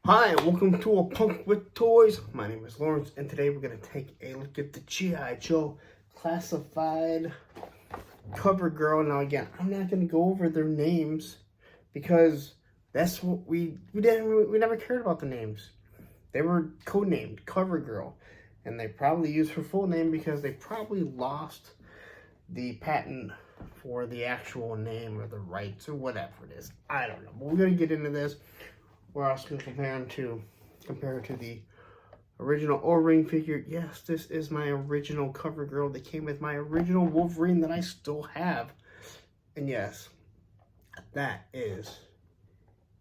Hi, welcome to A Punk with Toys. My name is Lawrence, and today we're going to take a look at the G.I. Joe Classified Cover Girl. Now again, I'm not going to go over their names because that's what we never cared about the names. They were codenamed Cover Girl, and they probably used her full name because they probably lost the patent for the actual name or the rights or whatever it is. I don't know, but we're going to get into this. We're also going to compare her to the original O-ring figure. Yes, this is my original Cover Girl that came with my original Wolverine that I still have. And yes, that is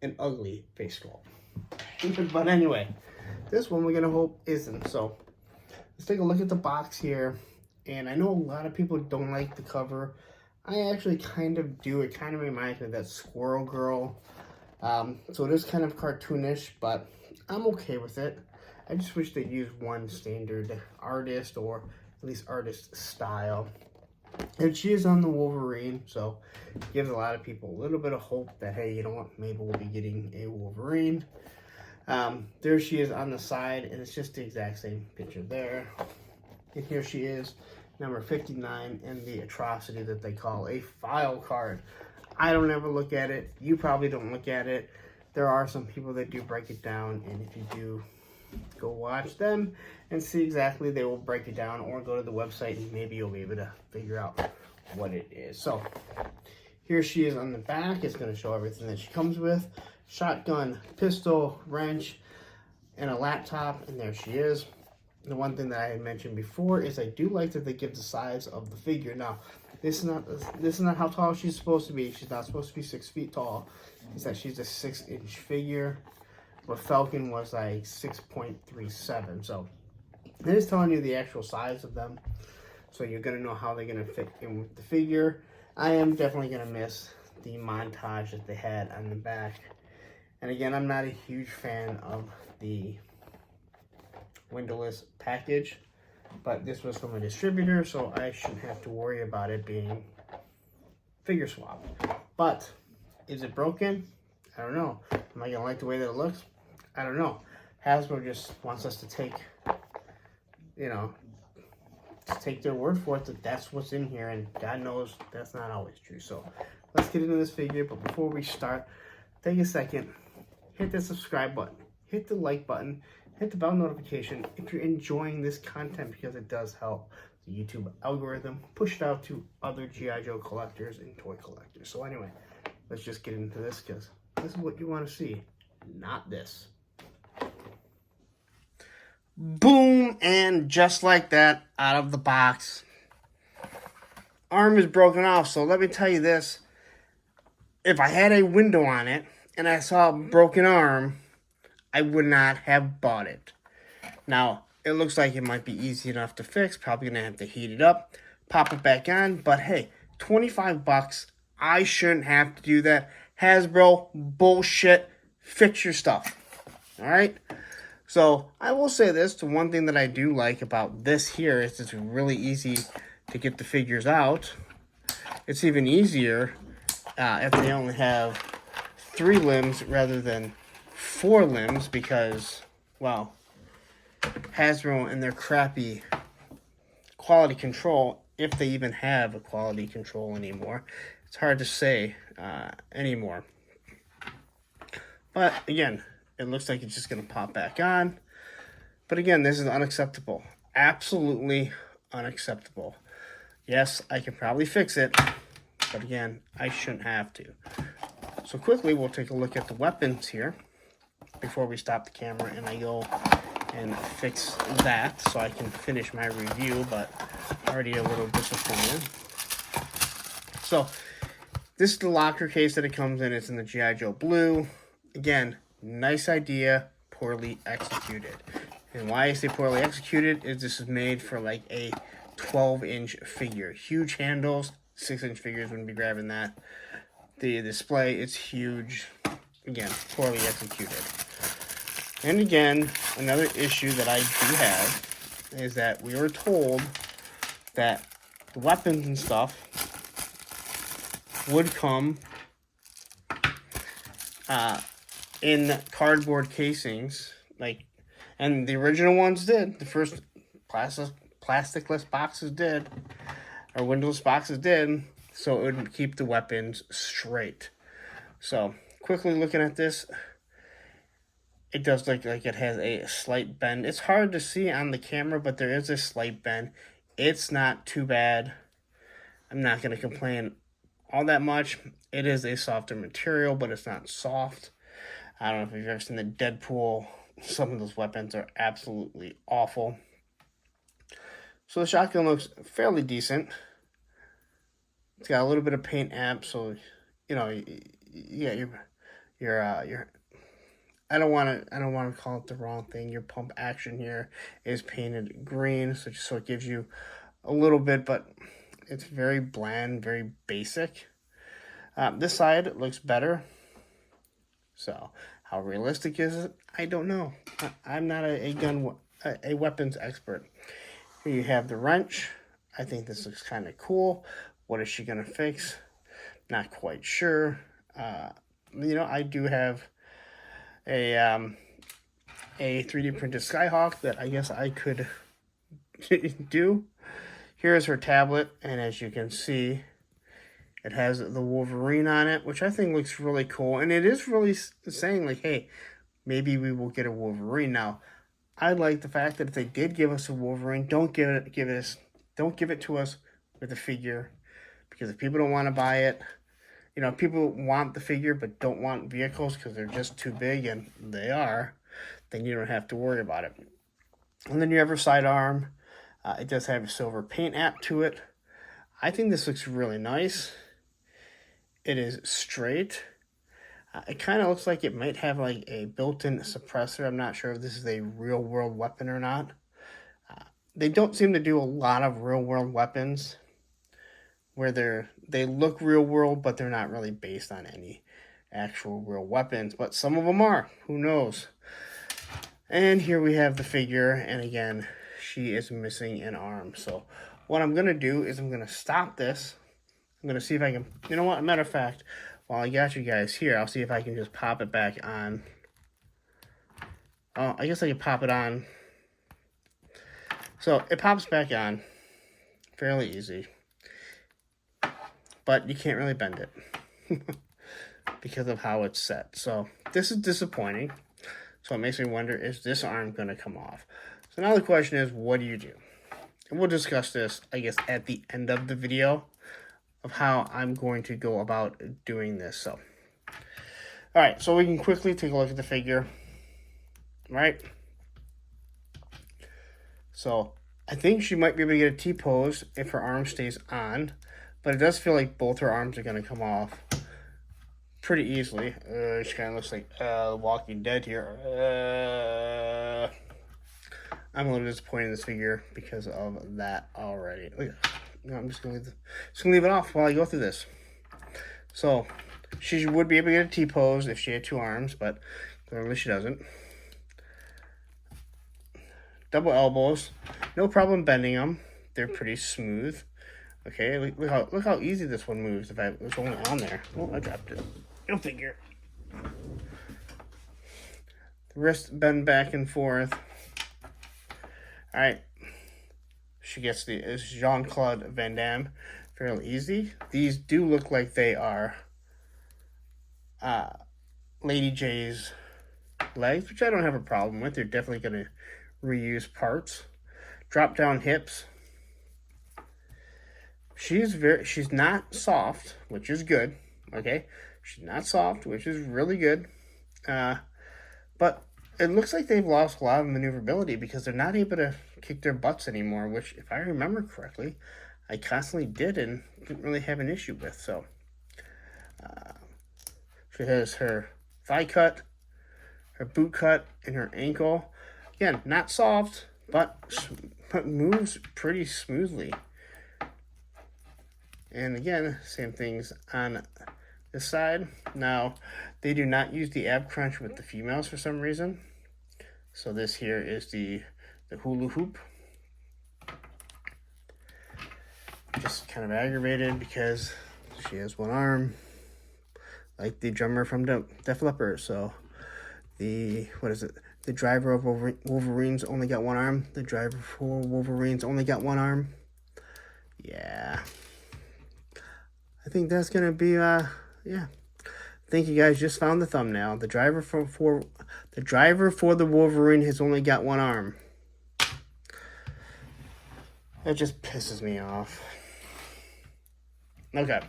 an ugly face sculpt. But anyway, this one we're going to hope isn't. So let's take a look at the box here. And I know a lot of people don't like the cover. I actually kind of do. It kind of reminds me of that Squirrel Girl. So it is kind of cartoonish, but I'm okay with it. I just wish they'd use one standard artist, or at least artist style. And she is on the Wolverine, so it gives a lot of people a little bit of hope that, hey, you know what, maybe we'll be getting a Wolverine. There she is on the side, and it's just the exact same picture there. And here she is, number 59, and the atrocity that they call a file card. I don't ever look at it. You probably don't look at it. There are some people that do break it down, and if you do, go watch them and see exactly, they will break it down, or go to the website and maybe you'll be able to figure out what it is. So here she is on the back. It's going to show everything that she comes with: shotgun, pistol, wrench, and a laptop. And there she is. The one thing that I had mentioned before is I do like that they give the size of the figure. Now, this is not how tall she's supposed to be. She's not supposed to be 6 feet tall. It's that she's a 6-inch figure, but Falcon was like 6.37. So it is telling you the actual size of them. So you're gonna know how they're gonna fit in with the figure. I am definitely gonna miss the montage that they had on the back. And again, I'm not a huge fan of the windowless package, but this was from a distributor, so I shouldn't have to worry about it being figure swap. But is it broken? I don't know. Am I gonna like the way that it looks? I don't know. Hasbro just wants us to take, take their word for it that that's what's in here, and God knows that's not always true. So let's get into this figure. But before we start, take a second, hit the subscribe button, hit the like button, hit the bell notification if you're enjoying this content, because it does help the YouTube algorithm push it out to other G.I. Joe collectors and toy collectors. So anyway, let's just get into this, because this is what you want to see, not this. Boom, and just like that, out of the box. Arm is broken off, so let me tell you this. If I had a window on it and I saw a broken arm, I would not have bought it. Now, it looks like it might be easy enough to fix. Probably going to have to heat it up, pop it back on. But hey, 25 bucks. I shouldn't have to do that. Hasbro, bullshit. Fix your stuff. All right? So, I will say this. The one thing that I do like about this here is it's really easy to get the figures out. It's even easier if they only have 3 limbs rather than 4 limbs, because, well, Hasbro and their crappy quality control, if they even have a quality control anymore, it's hard to say anymore. But again, it looks like it's just going to pop back on. But again, this is unacceptable. Absolutely unacceptable. Yes, I can probably fix it, but again, I shouldn't have to. So quickly, we'll take a look at the weapons here before we stop the camera and I go and fix that so I can finish my review, but already a little disappointed. So this is the locker case that it comes in. It's in the G.I. Joe blue. Again, nice idea, poorly executed. And why I say poorly executed is this is made for like a 12-inch figure. Huge handles. 6-inch figures wouldn't be grabbing that. The display, it's huge. Again, poorly executed. And again, another issue that I do have is that we were told that the weapons and stuff would come in cardboard casings, like, and the original ones did. The first plasticless boxes did, or windowless boxes did, so it would keep the weapons straight. So, quickly looking at this, it does look like it has a slight bend. It's hard to see on the camera, but there is a slight bend. It's not too bad. I'm not going to complain all that much. It is a softer material, but it's not soft. I don't know if you've ever seen the Deadpool. Some of those weapons are absolutely awful. So the shotgun looks fairly decent. It's got a little bit of paint app, so you know, yeah, your I don't want to call it the wrong thing. Your pump action here is painted green, so it gives you a little bit, but it's very bland, very basic. This side looks better. So how realistic is it? I don't know. I'm not a weapons expert. Here you have the wrench. I think this looks kind of cool. What is she gonna fix? Not quite sure. I do have a 3D printed Skyhawk that I guess I could do. Here's her tablet, and as you can see, it has the Wolverine on it, which I think looks really cool. And it is really saying, like, hey, maybe we will get a Wolverine. Now, I like the fact that if they did give us a Wolverine, don't give it to us with a figure. Because if people don't want to buy it, people want the figure but don't want vehicles because they're just too big, and they are, then you don't have to worry about it. And then you have her sidearm. It does have a silver paint app to it. I think this looks really nice. It is straight. It kind of looks like it might have like a built-in suppressor. I'm not sure if this is a real-world weapon or not. They don't seem to do a lot of real-world weapons where they look real-world, but they're not really based on any actual real weapons. But some of them are. Who knows? And here we have the figure, and again, she is missing an arm. So what I'm going to do is I'm going to stop this. I'm going to see if I can, you know what, matter of fact, while I got you guys here, I'll see if I can just pop it back on. Oh, I guess I can pop it on. So it pops back on fairly easy, but you can't really bend it because of how it's set. So this is disappointing. So it makes me wonder, is this arm going to come off? So now the question is, what do you do? And we'll discuss this, I guess, at the end of the video of how I'm going to go about doing this. So, all right, so we can quickly take a look at the figure, right? So I think she might be able to get a T-pose if her arm stays on, but it does feel like both her arms are going to come off pretty easily. She kind of looks like Walking Dead here. I'm a little disappointed in this figure because of that already. No, I'm just gonna leave it off while I go through this. So she would be able to get a T-pose if she had two arms, but clearly she doesn't. Double elbows, no problem bending them. They're pretty smooth. Okay, look how easy this one moves. If it was only on there. Oh, I dropped it. Go figure. The wrist bend back and forth. All right. She gets the Jean-Claude Van Damme fairly easy. These do look like they are Lady J's legs, which I don't have a problem with. They're definitely going to reuse parts. Drop down hips. She's not soft, which is good. Okay, she's not soft, which is really good. But it looks like they've lost a lot of maneuverability because they're not able to kick their butts anymore, which, if I remember correctly, I constantly did and didn't really have an issue with. So she has her thigh cut, her boot cut, and her ankle. Again, not soft, but moves pretty smoothly. And again, same things on this side. Now, they do not use the ab crunch with the females for some reason. So this here is the hula hoop. Just kind of aggravated because she has one arm, like the drummer from Def Leppard. So what is it? The driver of Wolverine's only got one arm. The driver for Wolverine's only got one arm. Yeah. I think that's going to be, yeah. I think you guys just found the thumbnail. The driver for the Wolverine has only got one arm. That just pisses me off. Okay.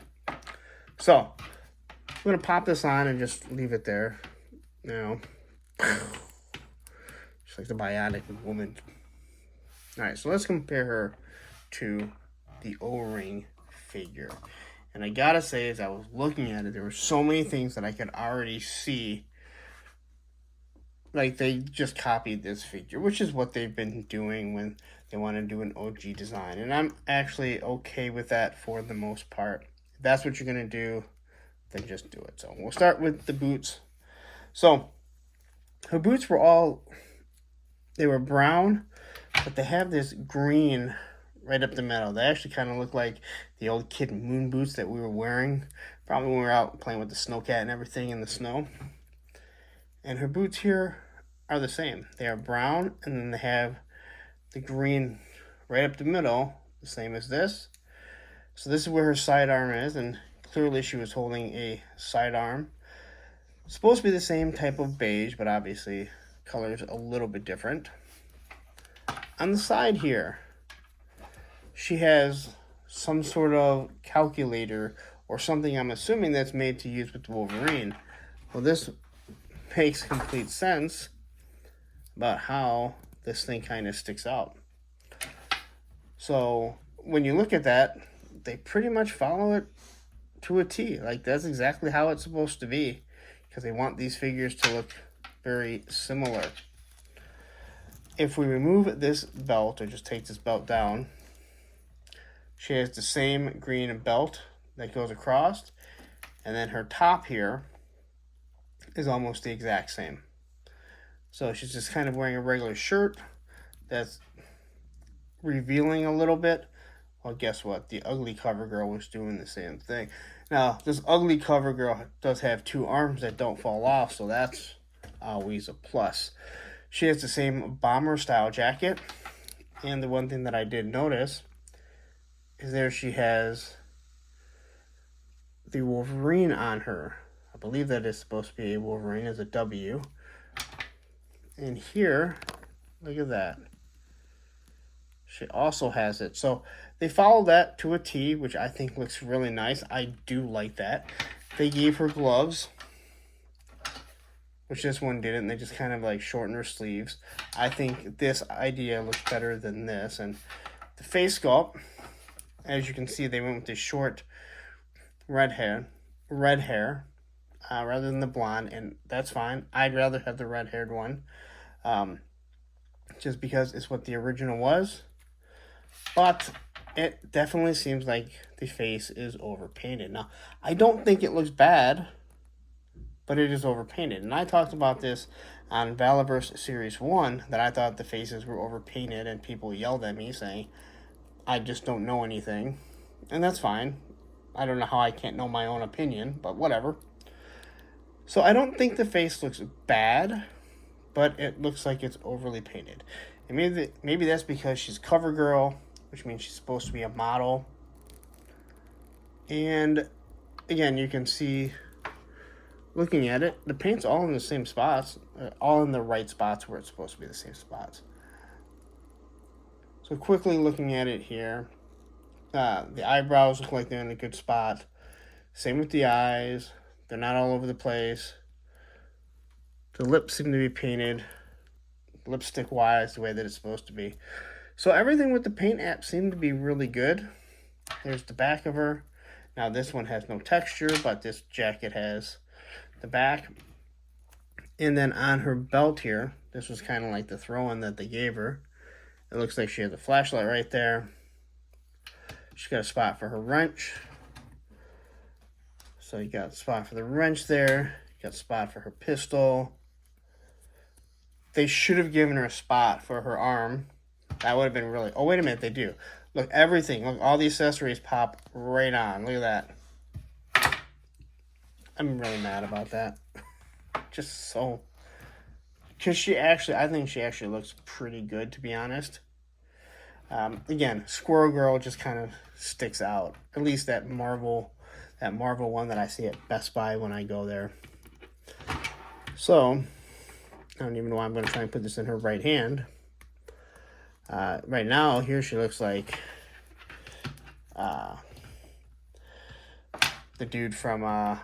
So, I'm going to pop this on and just leave it there. Now, just like the Bionic Woman. Alright, so let's compare her to the O-Ring figure. And I gotta say, as I was looking at it, there were so many things that I could already see. Like, they just copied this figure, which is what they've been doing when they want to do an OG design. And I'm actually okay with that for the most part. If that's what you're going to do, then just do it. So we'll start with the boots. So her boots were they were brown, but they have this green right up the middle. They actually kind of look like the old Kid Moon boots that we were wearing, probably when we were out playing with the Snowcat and everything in the snow. And her boots here are the same. They are brown, and then they have the green right up the middle, the same as this. So this is where her sidearm is, and clearly she was holding a sidearm. It's supposed to be the same type of beige, but obviously color's a little bit different. On the side here, she has some sort of calculator or something, I'm assuming that's made to use with the Wolverine. Well, this makes complete sense about how this thing kind of sticks out. So when you look at that, they pretty much follow it to a T. Like, that's exactly how it's supposed to be, because they want these figures to look very similar. If we remove this belt, or just take this belt down, she has the same green belt that goes across, and then her top here is almost the exact same. So she's just kind of wearing a regular shirt that's revealing a little bit. Well, guess what? The ugly cover girl was doing the same thing. Now, this ugly cover girl does have two arms that don't fall off, so that's always a plus. She has the same bomber style jacket, and the one thing that I did notice is there she has the Wolverine on her. I believe that is supposed to be a Wolverine as a W. And here, look at that. She also has it. So they follow that to a T, which I think looks really nice. I do like that. They gave her gloves, which this one didn't. They just kind of like shortened her sleeves. I think this idea looks better than this. And the face sculpt, as you can see, they went with the short red hair rather than the blonde, and that's fine. I'd rather have the red-haired one, just because it's what the original was. But it definitely seems like the face is overpainted. Now, I don't think it looks bad, but it is overpainted. And I talked about this on Valiverse Series 1, that I thought the faces were overpainted, and people yelled at me saying, I just don't know anything. And that's fine. I don't know how I can't know my own opinion, but whatever. So I don't think the face looks bad, but it looks like it's overly painted. And maybe that's because she's cover girl, which means she's supposed to be a model. And again, you can see, looking at it, the paint's all in the same spots, all in the right spots where it's supposed to be the same spots. So quickly looking at it here, the eyebrows look like they're in a good spot. Same with the eyes. They're not all over the place. The lips seem to be painted lipstick-wise the way that it's supposed to be. So everything with the paint app seemed to be really good. There's the back of her. Now this one has no texture, but this jacket has the back. And then on her belt here, this was kind of like the throw-in that they gave her. It looks like she has a flashlight right there. She's got a spot for her wrench. So you got a spot for the wrench there. You got a spot for her pistol. They should have given her a spot for her arm. That would have been really... Oh, wait a minute, they do. Look, everything. Look, all the accessories pop right on. Look at that. I'm really mad about that. Just so Because I think she actually looks pretty good, to be honest. Again, Squirrel Girl just kind of sticks out. At least that Marvel one that I see at Best Buy when I go there. So, I don't even know why I'm going to try and put this in her right hand. Right now, here she looks like the dude from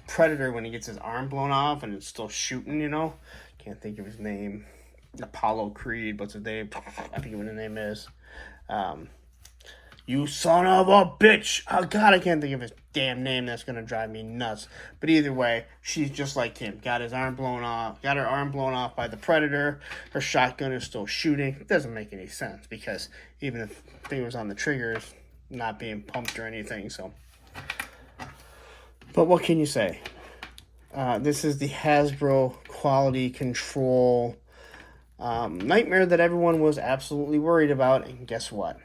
Predator when he gets his arm blown off and it's still shooting, you know? Can't think of his name. Apollo Creed, what's his name? I forget what his name is. You son of a bitch! Oh God, I can't think of his damn name. That's gonna drive me nuts. But either way, she's just like him. Got her arm blown off by the Predator. Her shotgun is still shooting. It doesn't make any sense because even if fingers on the triggers, not being pumped or anything. So, but what can you say? This is the Hasbro quality control nightmare that everyone was absolutely worried about, and guess what?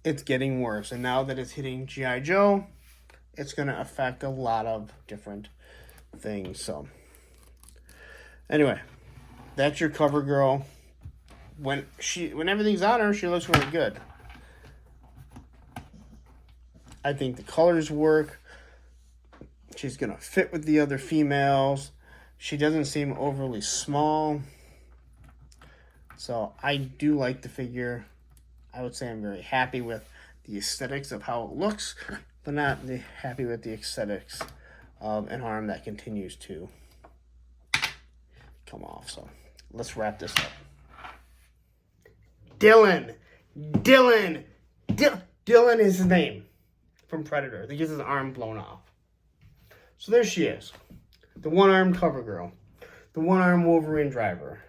It's getting worse, and now that it's hitting G.I. Joe, it's going to affect a lot of different things. So, anyway, that's your cover girl. When everything's on her, she looks really good. I think the colors work. She's going to fit with the other females. She doesn't seem overly small. So I do like the figure. I would say I'm very happy with the aesthetics of how it looks, but not happy with the aesthetics of an arm that continues to come off. So let's wrap this up. Dylan is his name from Predator. He gets his arm blown off. So there she is. The one-armed cover girl. The one-armed Wolverine driver.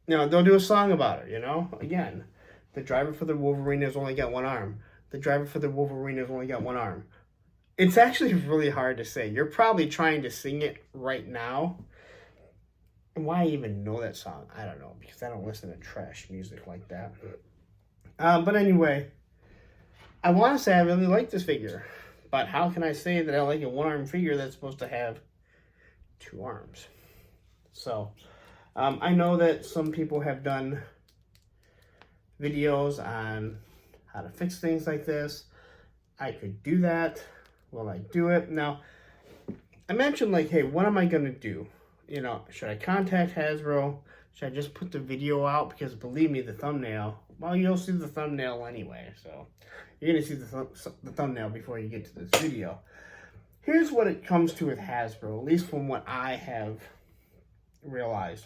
They'll do a song about her, you know? Again, the driver for the Wolverine has only got one arm. The driver for the Wolverine has only got one arm. It's actually really hard to say. You're probably trying to sing it right now. And why even know that song? I don't know, because I don't listen to trash music like that. But anyway, I want to say I really like this figure. But how can I say that I like a one-arm figure that's supposed to have two arms? So, I know that some people have done videos on how to fix things like this. I could do that. Will I do it? Now, I mentioned, like, hey, what am I going to do? You know, should I contact Hasbro? Should I just put the video out? Because believe me, the thumbnail, well, you'll see the thumbnail anyway. So, you're going to see the thumbnail before you get to this video. Here's what it comes to with Hasbro, at least from what I have realized.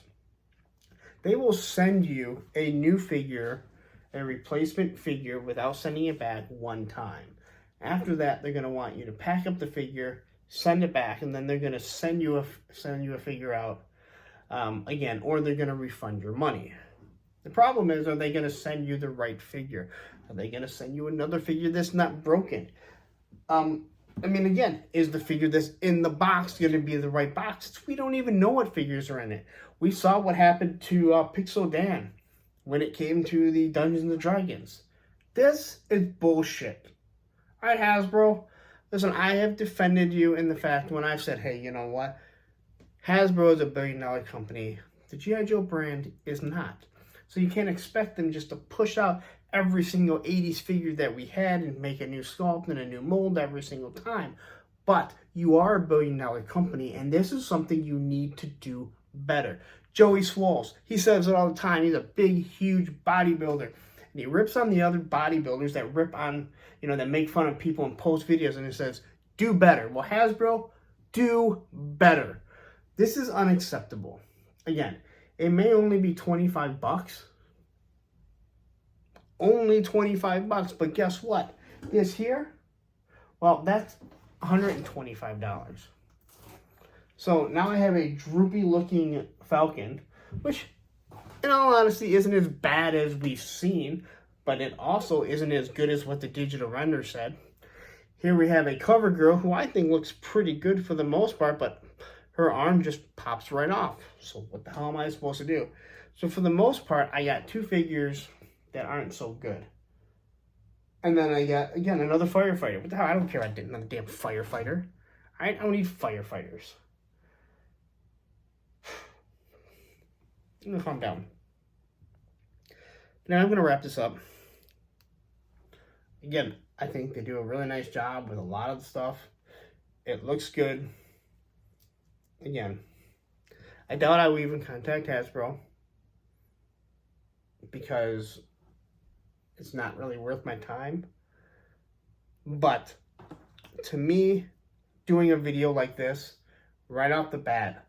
They will send you a new figure, a replacement figure, without sending it back one time. After that, they're going to want you to pack up the figure, send it back, and then they're going to send you a figure out again, or they're going to refund your money. The problem is, are they going to send you the right figure? Are they going to send you another figure that's not broken? I mean, again, is the figure that's in the box going to be the right box? We don't even know what figures are in it. We saw what happened to Pixel Dan when it came to the Dungeons and Dragons. This is bullshit. All right, Hasbro. Listen, I have defended you in the fact when I've said, hey, you know what? Hasbro is a billion-dollar company. The G.I. Joe brand is not. So you can't expect them just to push out every single 80s figure that we had and make a new sculpt and a new mold every single time. But you are a billion-dollar company, and this is something you need to do better. Joey Swoles, he says it all the time. He's a big, huge bodybuilder. And he rips on the other bodybuilders that rip on, that make fun of people and post videos, and he says, do better. Well, Hasbro, do better. This is unacceptable. Again, it may only be $25. Only $25, but guess what? This here, well, that's $125. So now I have a droopy looking Falcon, which in all honesty isn't as bad as we've seen, but it also isn't as good as what the digital render said. Here we have a cover girl who I think looks pretty good for the most part, but her arm just pops right off. So what the hell am I supposed to do? So for the most part, I got two figures that aren't so good. And then I got, again, another firefighter. What the hell? I don't care about another damn firefighter. I don't need firefighters. I'm gonna calm down. Now I'm gonna wrap this up. Again, I think they do a really nice job with a lot of the stuff. It looks good. Again, I doubt I will even contact Hasbro because it's not really worth my time. But to me, doing a video like this, right off the bat,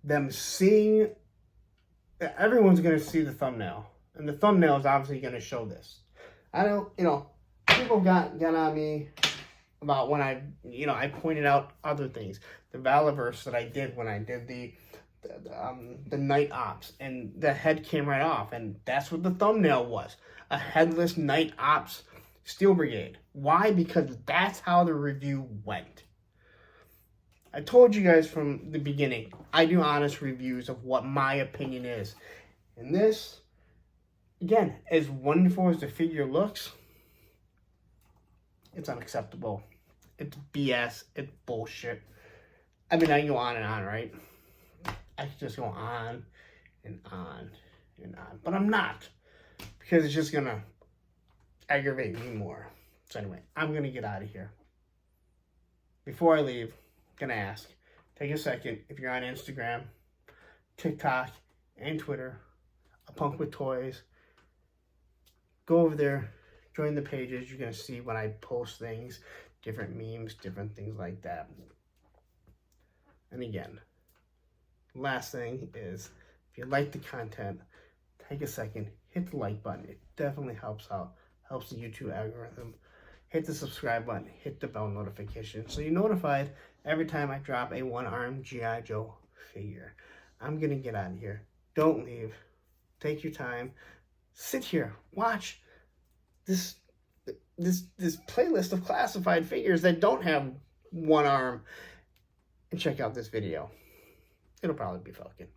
them seeing, everyone's going to see the thumbnail. And the thumbnail is obviously going to show this. I don't, people got on me about when I pointed out other things. The Valaverse that I did when I did the night ops, and the head came right off, and that's what the thumbnail was. A headless night ops Steel Brigade. Why? Because that's how the review went. I told you guys from the beginning, I do honest reviews of what my opinion is. And this, again, as wonderful as the figure looks, it's unacceptable. It's BS. It's bullshit. I mean, I can go on and on, right? I could just go on and on and on. But I'm not. Because it's just going to aggravate me more. So anyway, I'm going to get out of here. Before I leave, I'm going to ask, take a second, if you're on Instagram, TikTok, and Twitter, A Punk with Toys, go over there, join the pages. You're going to see when I post things, different memes, different things like that. And again, last thing is, if you like the content, take a second, hit the like button. It definitely helps out, helps the YouTube algorithm. Hit the subscribe button, hit the bell notification so you're notified every time I drop a one-armed G.I. Joe figure. I'm going to get out of here. Don't leave. Take your time. Sit here. Watch this playlist of classified figures that don't have one arm, and check out this video. It'll probably be fucking